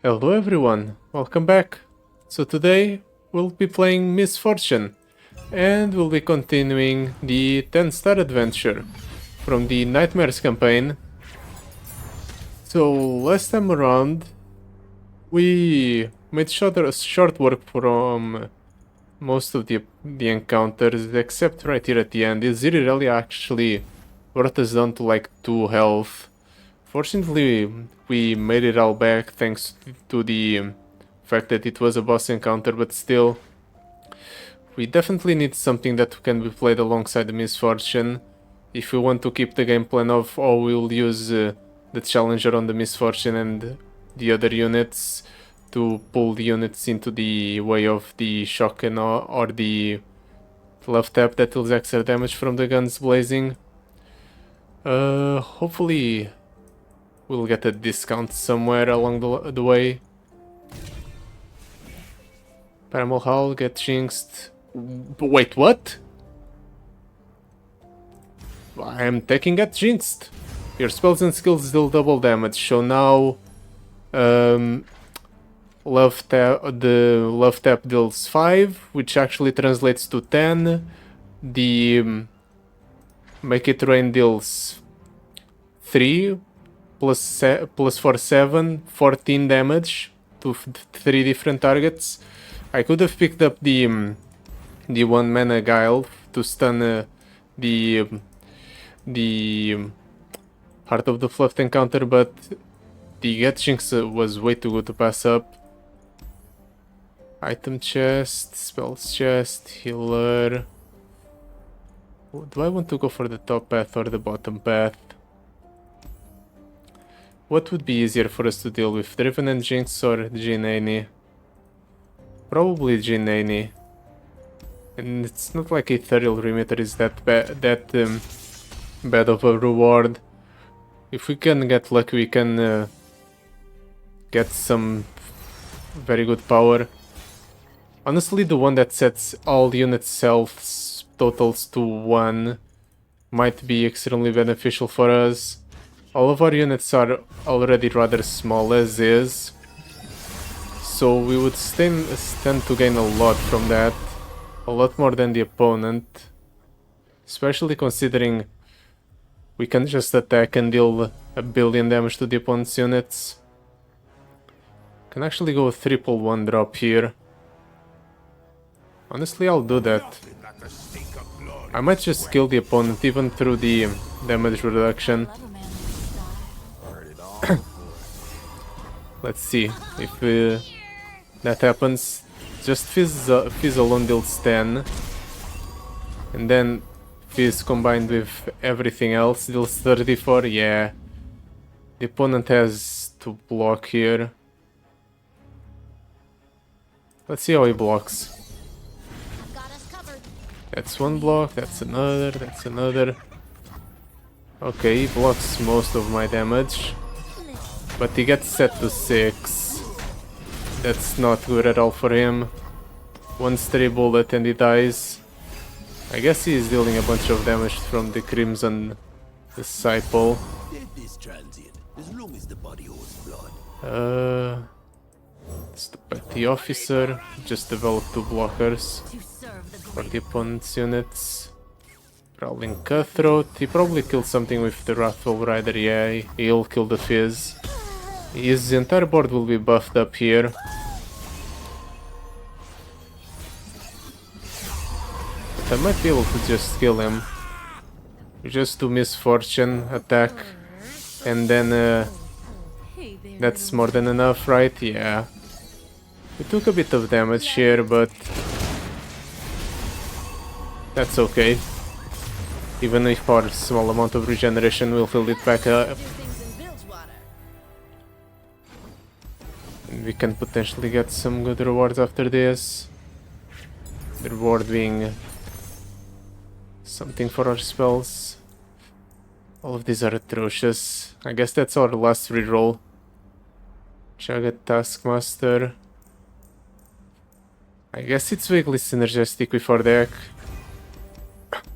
Hello everyone, welcome back. So today we'll be playing Misfortune and we'll be continuing the 10-star adventure from the Nightmares campaign. So last time around we made short work from most of the encounters except right here at the end. This really actually brought us down to like 2 health. Fortunately, we made it all back thanks to the fact that it was a boss encounter, but still, we definitely need something that can be played alongside the Misfortune if we want to keep the game plan of, oh, we'll use the Challenger on the Misfortune and the other units to pull the units into the way of the Shocken or the left tap that deals extra damage from the guns blazing. Hopefully we'll get a discount somewhere along the way. Primal Howl, get jinxed. Wait, what? I am taking get jinxed. Your spells and skills deal double damage, so now the love tap deals 5, which actually translates to 10. The make it rain deals 3 plus 4, 7, 14 damage to 3 different targets. I could have picked up the 1 mana guile to stun the Heart of the Fluffed encounter, but the Get Jinx was way too good to pass up. Item chest, spells chest, healer. Do I want to go for the top path or the bottom path? What would be easier for us to deal with, Driven and Jinx or Jhin and Annie? Probably Jhin and Annie. And it's not like Ethereal Remitter is that bad of a reward. If we can get lucky, we can get some very good power. Honestly, the one that sets all unit health totals to 1 might be extremely beneficial for us. All of our units are already rather small as is, so we would stand to gain a lot from that. A lot more than the opponent. Especially considering we can just attack and deal 1 billion damage to the opponent's units. Can actually go with triple 1-drop here. Honestly, I'll do that. I might just kill the opponent even through the damage reduction. Let's see if that happens. Just Fizz alone deals 10. And then Fizz combined with everything else deals 34. Yeah. The opponent has to block here. Let's see how he blocks. That's 1 block, that's another, that's another. Okay, he blocks most of my damage. But he gets set to 6. That's not good at all for him. 1 stray bullet and he dies. I guess he is dealing a bunch of damage from the Crimson Disciple. It's the Petty Officer. Just developed 2 blockers for the opponent's units. Prowling Cutthroat. He probably killed something with the Wrathful Rider. Yeah, he'll kill the Fizz. His entire board will be buffed up here. But I might be able to just kill him. Just do Misfortune, attack, and then that's more than enough, right? Yeah. We took a bit of damage here, but that's okay. Even if our small amount of regeneration will fill it back up. And we can potentially get some good rewards after this. The reward being something for our spells. All of these are atrocious. I guess that's our last reroll. Jagged Taskmaster. I guess it's vaguely synergistic with our deck.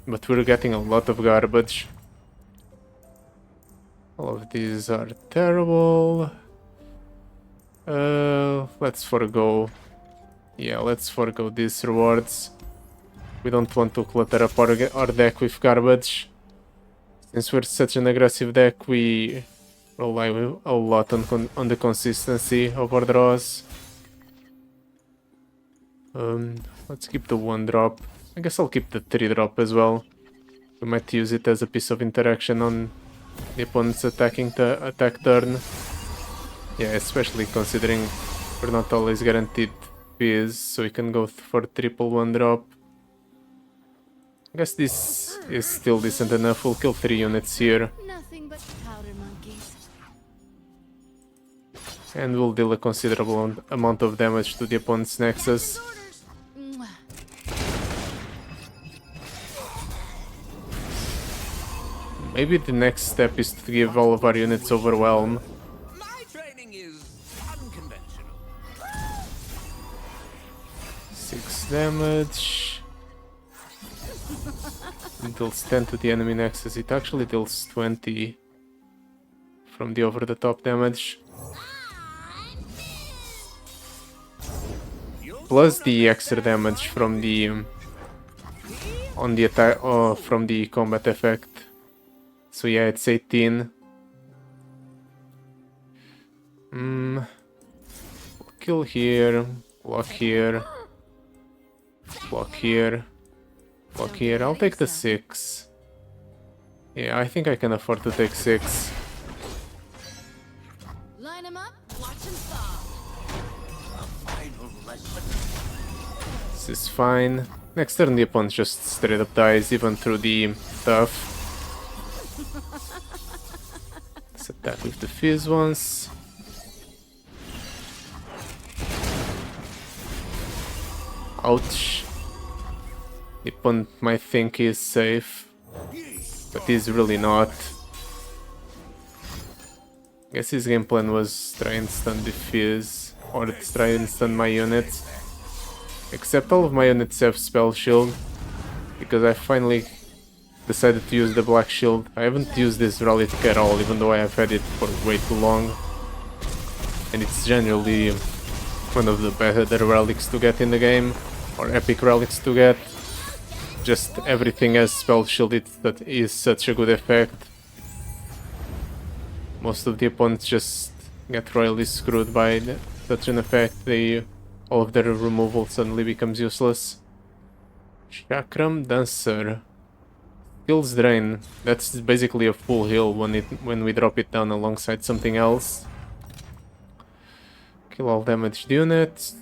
But we're getting a lot of garbage. All of these are terrible. Let's forgo. Yeah, let's forgo these rewards. We don't want to clutter up our deck with garbage. Since we're such an aggressive deck, we rely a lot on the consistency of our draws. Let's keep the 1-drop. I guess I'll keep the 3-drop as well. We might use it as a piece of interaction on the opponent's attack turn. Yeah, especially considering we're not always guaranteed fees, so we can go for triple 1-drop. I guess this is still decent enough. We'll kill 3 units here. Nothing but powder monkeys. And we'll deal a considerable amount of damage to the opponent's Nexus. Maybe the next step is to give all of our units Overwhelm. My training is unconventional. 6 damage. It deals 10 to the enemy Nexus. It actually deals 20 from the over-the-top damage. Plus the extra damage from the on the attack from the combat effect. So yeah, it's 18. Kill here, block here, block here, block here. I'll take the 6. Yeah, I think I can afford to take 6. Line 'em up, watch 'em fall. This is fine. Next turn the opponent just straight up dies even through the stuff. Let's attack with the fizz once. Ouch. The opponent might think he's safe, but he's really not. I guess his game plan was try and stun the fizz, or try and stun my units. Except all of my units have spell shield, because I finally decided to use the black shield. I haven't used this relic at all, even though I have had it for way too long. And it's generally one of the better relics to get in the game, or epic relics to get. Just everything has spell shielded that is such a good effect. Most of the opponents just get royally screwed by such an effect. All of their removal suddenly becomes useless. Chakram Dancer. Skills drain. That's basically a full heal when we drop it down alongside something else. Kill all damaged units.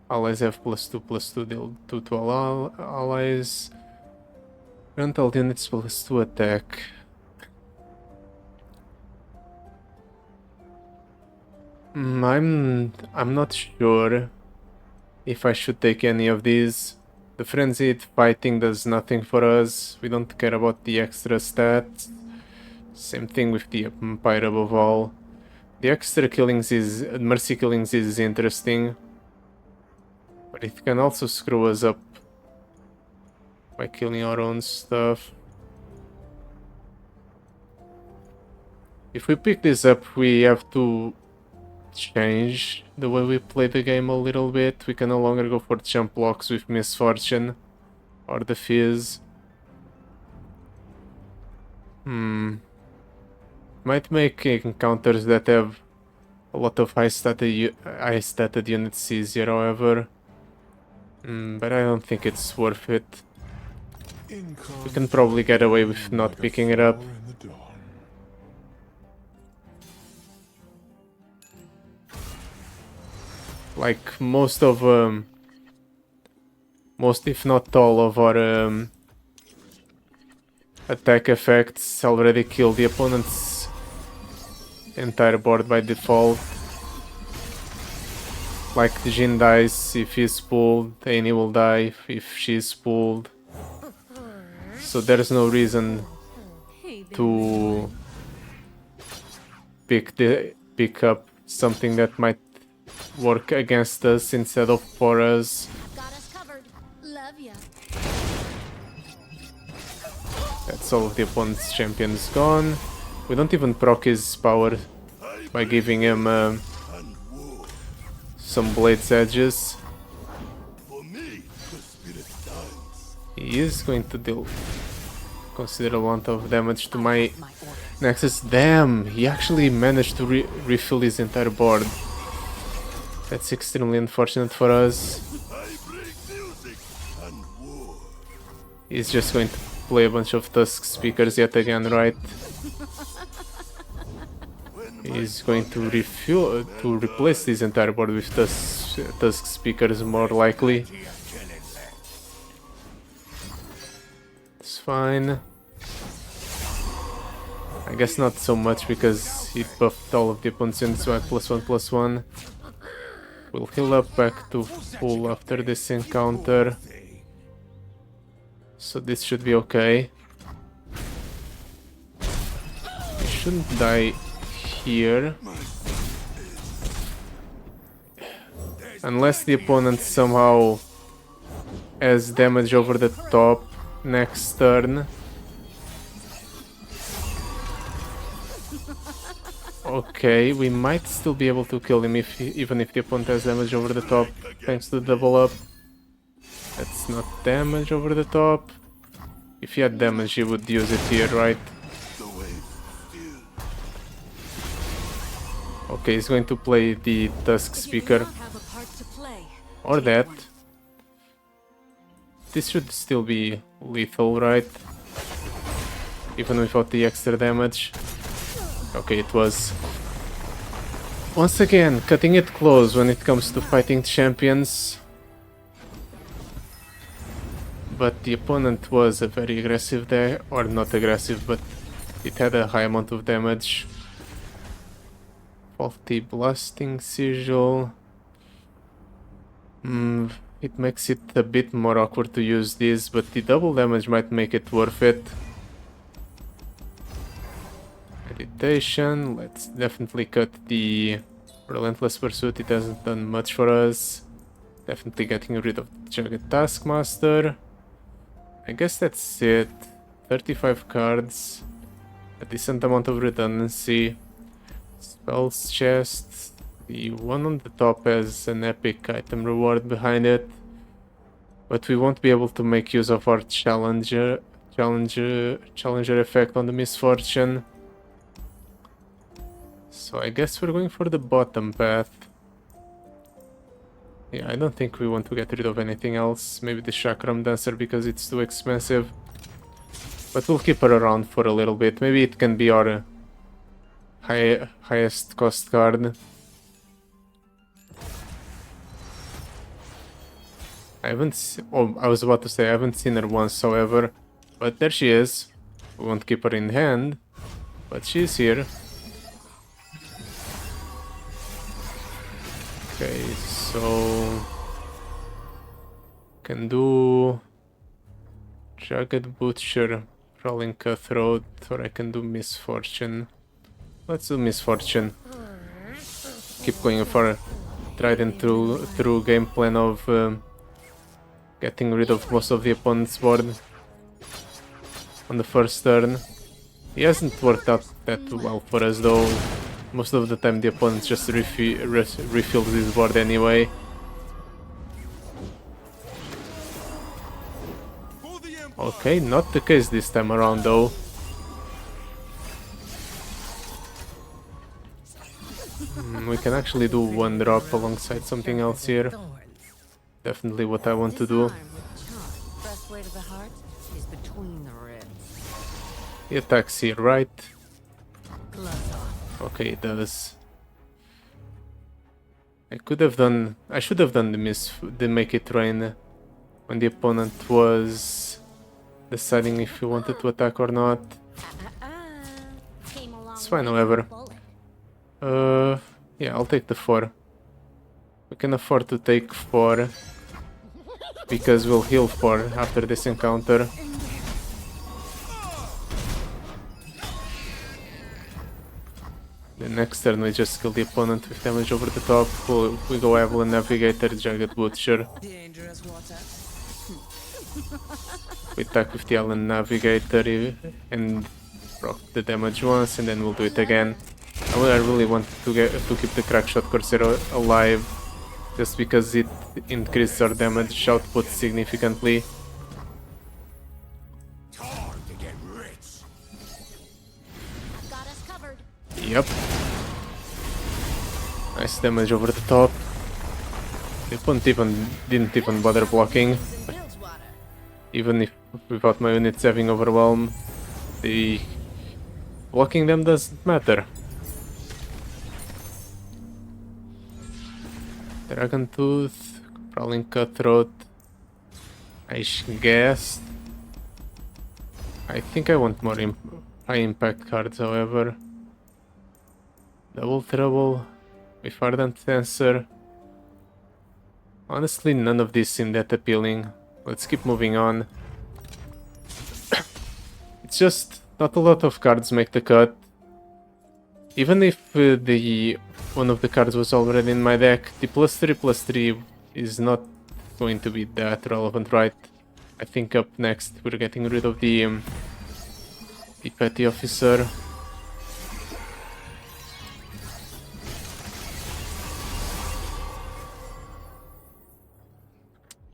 Allies have +2/+2, deal 2 to all allies. Grant all units +2 attack. I'm not sure if I should take any of these. The frenzied fighting does nothing for us. We don't care about the extra stats. Same thing with the Empire above all. The extra killings mercy killings is interesting, but it can also screw us up by killing our own stuff. If we pick this up, we have to change the way we play the game a little bit. We can no longer go for jump blocks with Misfortune or the Fizz. Might make encounters that have a lot of high-stated units easier, however. But I don't think it's worth it. We can probably get away with not picking it up. Like most if not all of our attack effects already kill the opponent's entire board by default. Like Jhin dies if he's pulled, Annie will die if she's pulled. So there's no reason to pick up something that might work against us instead of for us. Got us covered. Love ya. That's all of the opponent's champions gone. We don't even proc his power by giving him some Blade's Edges. He is going to deal considerable amount of damage to my Nexus. Damn, he actually managed to refill his entire board. That's extremely unfortunate for us. He's just going to play a bunch of Tusk Speakers yet again, right? He's going to replace this entire board with Tusk Speakers, more likely. It's fine. I guess not so much because he buffed all of the opponent's units by +1/+1. We'll heal up back to full after this encounter. So this should be okay. He shouldn't die here. Unless the opponent somehow has damage over the top next turn. Okay, we might still be able to kill him even if the opponent has damage over the top, thanks to the double up. That's not damage over the top. If he had damage, he would use it here, right? Okay, he's going to play the Tusk Speaker. Or that. This should still be lethal, right? Even without the extra damage. Okay, it was. Once again, cutting it close when it comes to fighting champions. But the opponent was a very aggressive there, or not aggressive, but it had a high amount of damage. Faulty Blasting Sigil. It makes it a bit more awkward to use this, but the double damage might make it worth it. Meditation, let's definitely cut the Relentless Pursuit, it hasn't done much for us. Definitely getting rid of the Jagged Taskmaster. I guess that's it. 35 cards, a decent amount of redundancy. Spells chest, the one on the top has an epic item reward behind it. But we won't be able to make use of our challenger effect on the Misfortune. So I guess we're going for the bottom path. Yeah, I don't think we want to get rid of anything else. Maybe the Chakram Dancer because it's too expensive. But we'll keep her around for a little bit. Maybe it can be our highest cost card. I was about to say I haven't seen her once, however. But there she is. We won't keep her in hand. But she's here. Okay, so can do Jagged Butcher, Prowling Cutthroat, or I can do Misfortune. Let's do Misfortune. Keep going for tried and true game plan of getting rid of most of the opponent's board on the first turn. He hasn't worked out that well for us though. Most of the time the opponent just refills his board anyway. Okay, not the case this time around though. We can actually do one drop alongside something else here. Definitely what I want to do. He attacks here, right? Okay, it does. I should have done the Make It Rain when the opponent was deciding if he wanted to attack or not. It's fine, however. Yeah, I'll take the 4. We can afford to take 4 because we'll heal 4 after this encounter. The next turn we just kill the opponent with damage over the top. We go Evelyn Navigator, Jagged Butcher. We attack with the Allen Navigator and proc the damage once, and then we'll do it again. I really want to keep the Crackshot Corsair alive just because it increased our damage output significantly. Time to get rich. Got us covered. Yep. Nice damage over the top. The opponent didn't even bother blocking. And builds water. Even if without my units having overwhelm, the blocking them doesn't matter. Dragon Tooth, Prowling Cutthroat. I guess. I think I want more high impact cards, however. Double Trouble with Ardent Dancer. Honestly, none of these seem that appealing. Let's keep moving on. It's just not a lot of cards make the cut. Even if the one of the cards was already in my deck, the +3/+3 is not going to be that relevant, right? I think up next we're getting rid of the Petty Officer.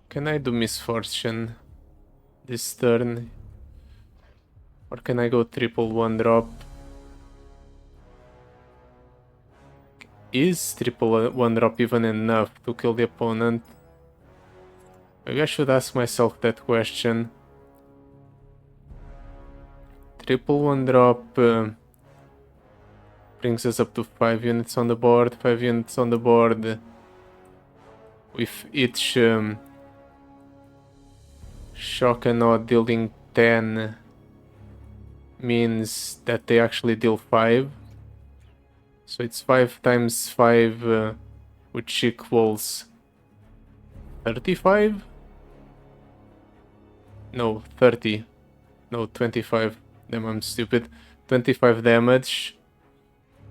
Can I do Misfortune this turn? Or can I go triple 1-drop? Is triple 1-drop even enough to kill the opponent? Maybe I should ask myself that question. Triple 1-drop brings us up to 5 units on the board. 5 units on the board with each shock and awe dealing 10 means that they actually deal 5. So it's 5 times 5, which equals 35? No, 30. No, 25. Damn, I'm stupid. 25 damage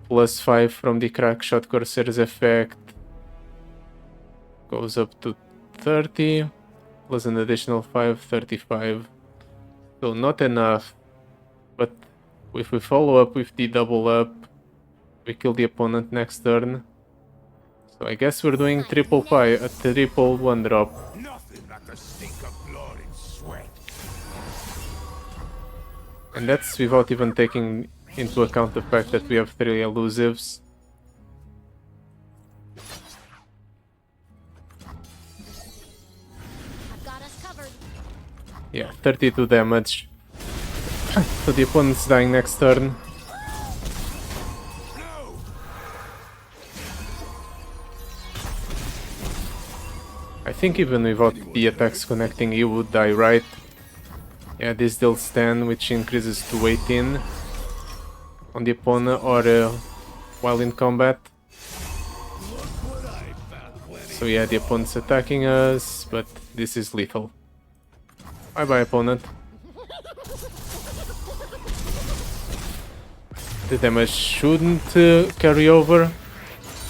plus 5 from the Crackshot Corsair's effect goes up to 30 plus an additional 5, 35. So not enough, but if we follow up with the double up, we kill the opponent next turn. So I guess we're doing triple 1-drop. Nothing like the stink of blood and sweat. And that's without even taking into account the fact that we have 3 elusives. I've got us covered. Yeah, 32 damage. So the opponent's dying next turn. I think even without the attacks connecting, he would die, right? Yeah, this deals 10, which increases to 18 on the opponent or while in combat. So yeah, the opponent's attacking us, but this is lethal. Bye bye, opponent. The damage shouldn't carry over,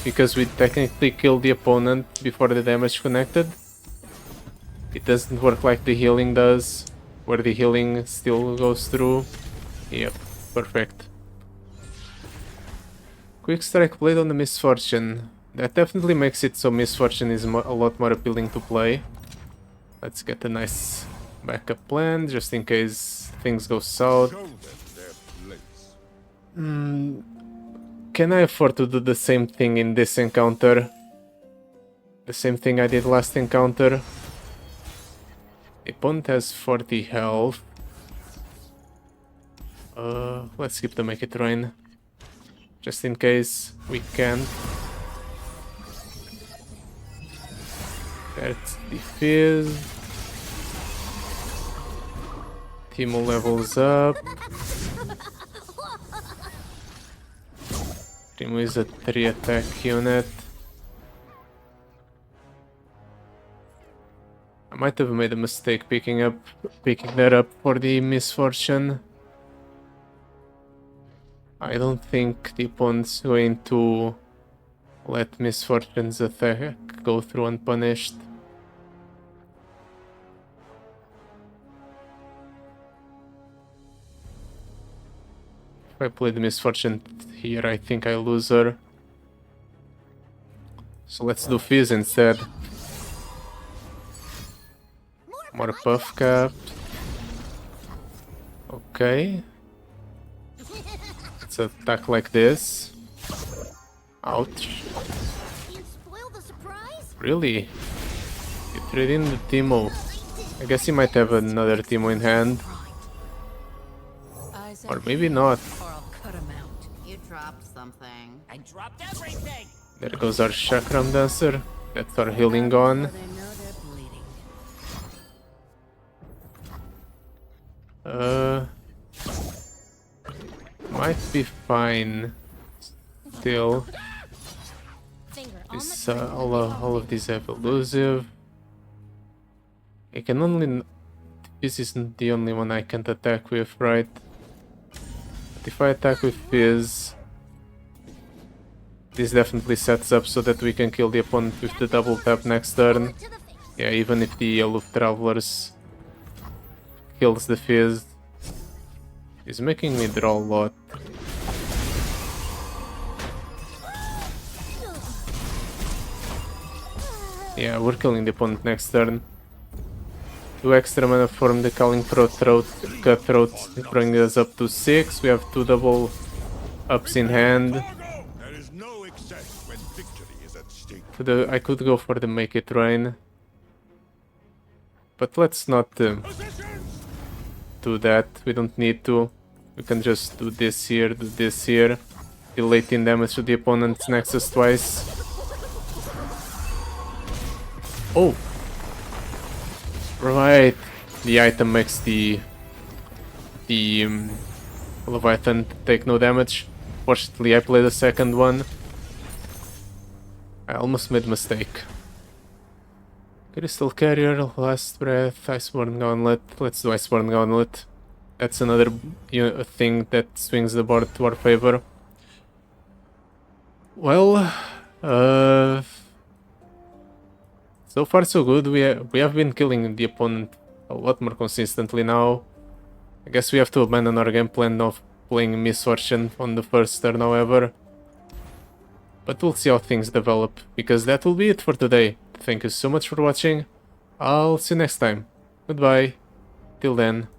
because we technically killed the opponent before the damage connected. It doesn't work like the healing does, where the healing still goes through. Yep, perfect. Quick Strike Blade on the Misfortune. That definitely makes it so Misfortune is a lot more appealing to play. Let's get a nice backup plan, just in case things go south. Can I afford to do the same thing in this encounter? The same thing I did last encounter? The opponent has 40 health. Let's skip the Make It Rain. Just in case we can't. That's the Fizz. Teemo levels up. Teemo is a 3 attack unit. I might have made a mistake picking that up for the Misfortune. I don't think the opponent's going to let Misfortune's attack go through unpunished. If I play the Misfortune here, I think I lose her. So let's do Fizz instead. More buff cap. Okay. Let's attack like this. Ouch. You spoil the surprise? Really? You trade in the Teemo. I guess he might have another Teemo in hand. Or maybe not. Or I'll cut him out. You dropped something. I dropped everything. There goes our Chakram Dancer. That's our healing on. They know they're bleeding. Might be fine. Still, Finger on this the trigger. all of these have elusive. I can only. This isn't the only one I can't attack with, right? But if I attack with Fizz, this definitely sets up so that we can kill the opponent with the double tap next turn. To the face. Yeah, even if the Aloof Travelers kills the Fizz. He's making me draw a lot. Yeah, we're killing the opponent next turn. 2 extra mana from the Calling Cutthroat, bringing us up to 6. We have 2 double ups in hand. There is no excess when victory is at stake. I could go for the Make It Rain. But let's not do that. We don't need to. We can just do this here, deal 18 damage to the opponent's Nexus twice. Oh! Right! The item makes the Leviathan take no damage. Fortunately, I played the second one. I almost made a mistake. Crystal Carrier, Last Breath, Iceborne Gauntlet. Let's do Iceborne Gauntlet. That's another thing that swings the board to our favor. Well, so far so good. We have been killing the opponent a lot more consistently now. I guess we have to abandon our game plan of playing Misfortune on the first turn, however. But we'll see how things develop, because that will be it for today. Thank you so much for watching. I'll see you next time. Goodbye. Till then.